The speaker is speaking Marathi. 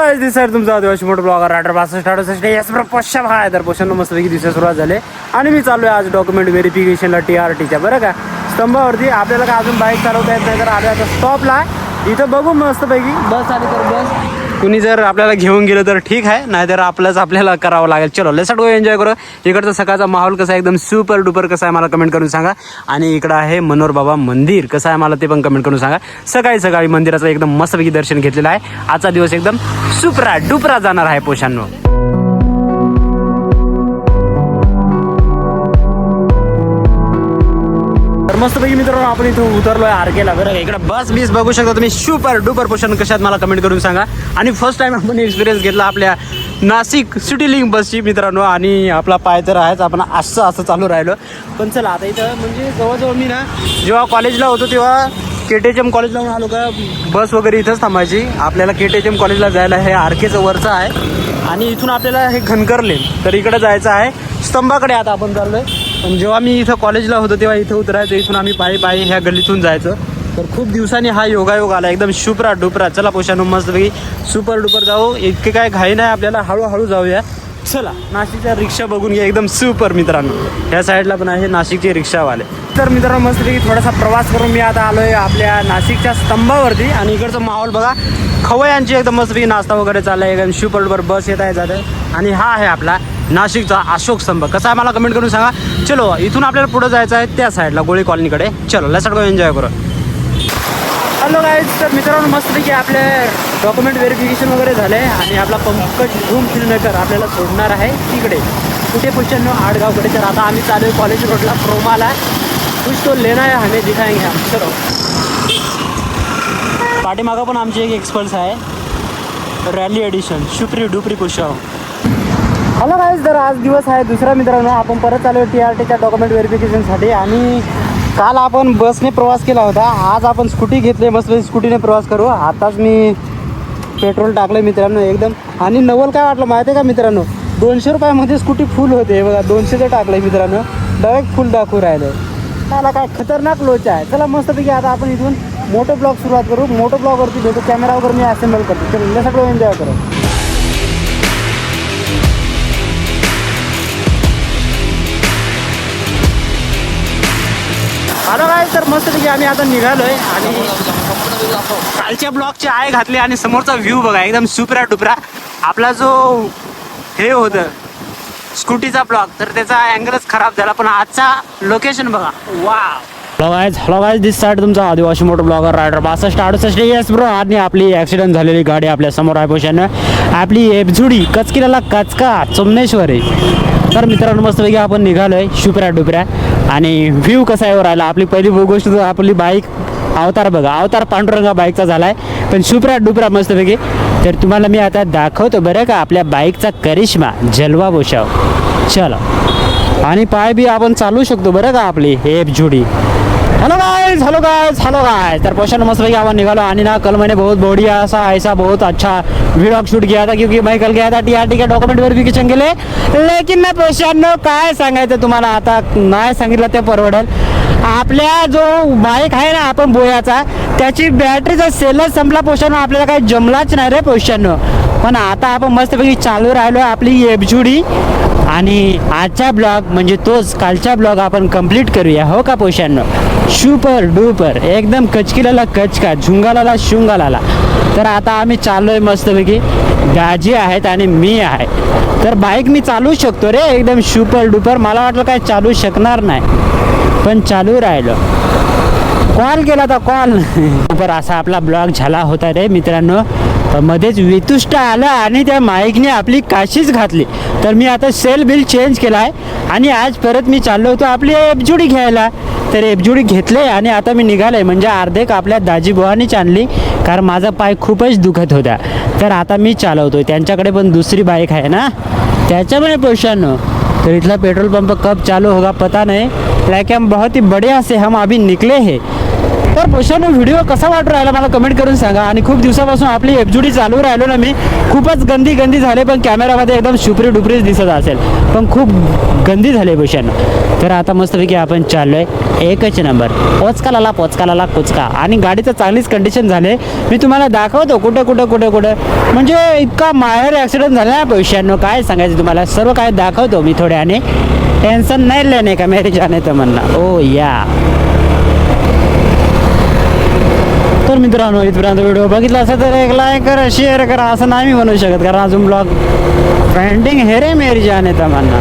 गाइस दिस साइड तुमचा आदिवासी मोठा ब्लॉगर रायडर 6268 यस ब्रो पोषा भाई तर पोषांनो मस्तपैकी दिवस सुरुवात झाले आणि मी चाललोय आज डॉक्युमेंट व्हेरिफिकेशनला TRTच्या बरं का स्तंभावरती. आपल्याला का अजून बाईक चालवता येत नाही तर आलो आता स्टॉपला. इथं बघू मस्तपैकी बस आली तर बस कुणी जर आपल्याला घेऊन गेलं तर ठीक आहे, नाहीतर आपल्याला करावं लागेल. चलो लेट्स गो एन्जॉय करू. इकडचा सकाळचा माहोल कसा आहे एकदम सुपर डुपर कसा आहे मला कमेंट करून सांगा. आणि इकडं आहे मनोहर बाबा मंदिर कसं आहे मला ते पण कमेंट करून सांगा. सकाळी मंदिराचं एकदम मस्तपैकी दर्शन घेतलेलं आहे. आजचा दिवस एकदम सुपरा डुपरा जाणार आहे पोषांनो. मस्तपैकी मित्रांनो आपण इथून उतरलोय आरकेला बरं का. इकडे बस बीस बघू शकता तुम्ही सुपर डुपर पोषण कशात मला कमेंट करून सांगा. आणि फर्स्ट टाइम आपण एक्सपिरियन्स घेतला आपल्या नाशिक सिटी लिंक बसची मित्रांनो. आणि आपला पाय तर आहेच, आपण असं चालू राहिलो. पण चला आता इथं म्हणजे जवळजवळ मी ना जेव्हा कॉलेजला होतो तेव्हा KTHM कॉलेजला आलो का बस वगैरे इथंच थांबायची. आपल्याला KTHM कॉलेजला जायला हे आरकेचं वरचं आहे आणि इथून आपल्याला हे घनकरले तर इकडे जायचं आहे स्तंभाकडे. आता आपण चाललोय. पण जेव्हा मी इथं कॉलेजला होतो तेव्हा इथं उतरायचं, इथून आम्ही पायी ह्या गल्लीतून जायचं. तर खूप दिवसांनी हा योगायोग आला एकदम सुपरा डुपरा. चला पोषानो मस्तपैकी सुपर डुपर जाऊ. इतके काय घाई नाही आपल्याला, हळूहळू जाऊया. चला नाशिकच्या रिक्षा बघून घ्या एकदम सुपर मित्रांनो. ह्या साईडला पण आहे नाशिकचे रिक्षावाले. तर मित्रांनो मस्तपैकी थोडासा प्रवास करून मी आता आलोय आपल्या नाशिकच्या स्तंभावरती. आणि इकडचं माहोल बघा, खवयांची एकदम मस्तपैकी नाश्ता वगैरे चाललाय एकदम सुपर डुपर. बस येत आहे जाते. आणि हा आहे आपला नाशिकचा अशोक स्तंभ. कसा आहे मला कमेंट करून सांगा. चलो इथून आपल्याला पुढे जायचं आहे त्या साईडला गोळी कॉलनीकडे. चलो लेट्स गो एन्जॉय करू. हॅलो गाईज, तर मित्रांनो मस्तपैकी आपले डॉक्युमेंट व्हेरिफिकेशन वगैरे झाले आणि आपला पंकज धूम फिल्ममेकर आपल्याला सोडणार आहे तिकडे कुठे पोषण आडगावकडे. तर आता आम्ही चालू आहे कॉलेज रोडला क्रोमाला. कुछ तो लेना है हमें दिखाएंगे हम. चलो पाठीमागं पण आमची एक एक्सपर्ट्स आहे रॅली एडिशन सुपरी डुपरी पुष्याव. हॅलो गाईज, तर आज दिवस आहे दुसरा मित्रांनो. आपण परत चालू आहे TRTच्या डॉक्युमेंट व्हेरिफिकेशनसाठी. आणि काल आपण बसने प्रवास केला होता, आज आपण स्कूटी घेतली, मस्त स्कूटीने प्रवास करू. आताच मी पेट्रोल टाकलं मित्रांनो एकदम. आणि नवल काय वाटलं माहिती आहे का मित्रांनो, 200 रुपयामध्ये स्कूटी फुल होते बघा. 200चं टाकलं मित्रांनो, डायरेक्ट फुल दाखवू राहिलं. त्याला काय खतरनाक लोचा आहे. चला मस्तपैकी आता आपण इथून मोटो ब्लॉग सुरुवात करू. मोटो ब्लॉगवरती भेटू, कॅमेरा वगैरे मी असेंबल करतो. चला सगळं एन्जॉय करू. हॅलो गाईज, तर मस्तपैकी आम्ही आता निघालोय आणि कालच्या ब्लॉगची आय घातली आणि समोरचा व्ह्यू बघा एकदम सुपरा डुपरा. आपला जो हे होतं स्कूटीचा ब्लॉग तर त्याचा अँगलच खराब झाला, पण आजचा लोकेशन बघा वा. हॅलो गाईज दिस साईड तुमचा आदिवासी मोठा ब्लॉगर रायडर 6268 यस ब्रो. आणि आपली ॲक्सिडेंट झालेली गाडी आपल्या समोर आहे पोषानं. आपली एपझुडी कचकिल्याला कचका चुमनेश्वर आहे. तर मित्रांनो मस्तपैकी आपण निघालोय शुपऱ्या डुपऱ्या. आणि व्ह्यू कसा आहे राहिला. आपली पहिली गोष्ट तर आपली बाईक अवतार बघा, अवतार पांडुरंगा बाईकचा झाला आहे, पण शुपऱ्या डुपऱ्या मस्तपैकी. तर तुम्हाला मी आता दाखवतो बरं का आपल्या बाईकचा करिश्मा जलवा बोशाव. चलो आणि पाय बी आपण चालू शकतो बरं का आपली एपझुडी. हेलो गाइस तर पोषण मस्तपैकी आपण निकालो. आणि ना कल मैंने बहुत बढ़िया ऐसा बहुत अच्छा व्लॉग शूट किया था, क्योंकि मैं कल गया था TRT के डॉक्युमेंट व्हेरिफिकेशन के लिए. लेकिन ना पोषण काय सांगायचं तुम्हाला, आता नाही सांगितलं ते परवडेल. आपल्या जो बाईक आहे ना आपण बोयाचा, त्याची बॅटरीचा सेलच संपला पोषण. आपल्याला काही जमलाच नाही रे पोषण. पण आता आपण मस्तपैकी चालू राहिलो आपली एपझुडी. आणि आजचा ब्लॉग म्हणजे तोच कालचा ब्लॉग आपण कंप्लीट करूया हो का पोषांनो. सुपर डुपर एकदम कचकिलाला कचका झुंगालाला शुंगालाला. तर आता आम्ही चाललो आहे मस्तपैकी. दाजी आहेत आणि मी आहे. तर बाईक मी चालू शकतो रे एकदम सुपर डुपर. मला वाटलं काय चालू शकणार नाही, पण चालू राहिलो. कॉल केला तर कॉल पर असा आपला ब्लॉग झाला होता रे मित्रांनो. मध्येच वितुष्ट आलं आणि त्या माईकने आपली काशीच घातली. तर मी आता सेल बिल चेंज केला आहे आणि आज परत मी चाललो होतो आपली एपझुडी घ्यायला. तर एपझुडी घेतले आणि आता मी निघाले. म्हणजे अर्धेक आपल्या दाजीबुवानीच आणली, कारण माझा पाय खूपच दुखत होता. तर आता मी चालवतो. त्यांच्याकडे पण दुसरी बाईक आहे ना त्याच्यामुळे पोषानो. तर इथला पेट्रोल पंप कब चालू होगा पता नहीं, लेकिन बहुत ही बढ़िया से हम अभी निकले हैं. तर पैशानं व्हिडिओ कसा वाटू राहिला मला कमेंट करून सांगा. आणि खूप दिवसापासून आपली एफजुडी चालू राहिलो ना मी, खूपच गंदी झाले, पण कॅमेरामध्ये एकदम शुपरी डुपरीच दिसत असेल, पण खूप गंदी झाले पैशानं. तर आता मस्तपैकी आपण चाललोय एकच नंबर पोचकाला कुचका. आणि गाडीचं चांगलीच कंडिशन झाले, मी तुम्हाला दाखवतो कुठं म्हणजे इतका माहेर ॲक्सिडेंट झाला ना पैशानं, काय सांगायचं तुम्हाला, सर्व काय दाखवतो मी थोड्याने. टेन्शन नाही लेने का मेरी जाने तमन्ना. ओ या. तर मित्रांनो, इथपर्यंत व्हिडिओ बघितला असेल तर एक लाईक करा, शेअर करा, असं नाही मी म्हणू शकत, कारण अजून ब्लॉग पेंडिंग हे रे मेरी जाने तमन्ना.